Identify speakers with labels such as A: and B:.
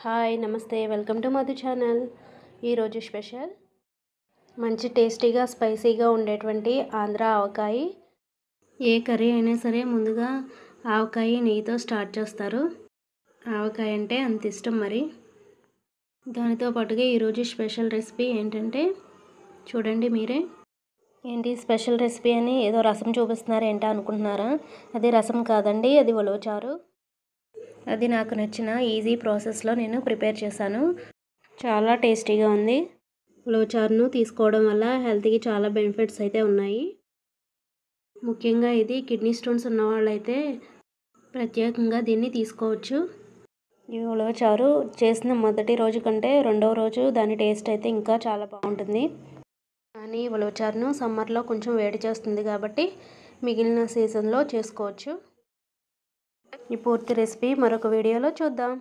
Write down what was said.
A: Hi నమస్తే welcome to Madhu channel. ఈరోజు special మంచి టేస్టీగా స్పైసీగా ఉండేటువంటి ఆంధ్ర ఆవకాయ. ఏ కర్రీ అయినా సరే ముందుగా ఆవకాయ నెయ్యితో స్టార్ట్ చేస్తారు. ఆవకాయ అంటే అంత ఇష్టం మరి. దానితో పాటుగా ఈరోజు స్పెషల్ రెసిపీ ఏంటంటే చూడండి మీరే. ఏంటి స్పెషల్ రెసిపీ అని ఏదో రసం చూపిస్తున్నారు ఏంటో అనుకుంటున్నారా? అది రసం కాదండి, అది ఉలవచారు. అది నాకు నచ్చిన ఈజీ ప్రాసెస్లో నేను ప్రిపేర్ చేశాను. చాలా టేస్టీగా ఉంది. ఉలవచారును తీసుకోవడం వల్ల హెల్త్కి చాలా బెనిఫిట్స్ అయితే ఉన్నాయి. ముఖ్యంగా ఇది కిడ్నీ స్టోన్స్ ఉన్న వాళ్ళైతే ప్రత్యేకంగా దీన్ని తీసుకోవచ్చు. ఈ ఉలవచారు చేసిన మొదటి రోజు కంటే రెండవ రోజు దాని టేస్ట్ అయితే ఇంకా చాలా బాగుంటుంది. కానీ ఉలవచారును సమ్మర్లో కొంచెం వేడి చేస్తుంది కాబట్టి మిగిలిన సీజన్లో చేసుకోవచ్చు. ఈ పూర్తి రెసిపీ మరొక వీడియోలో చూద్దాం.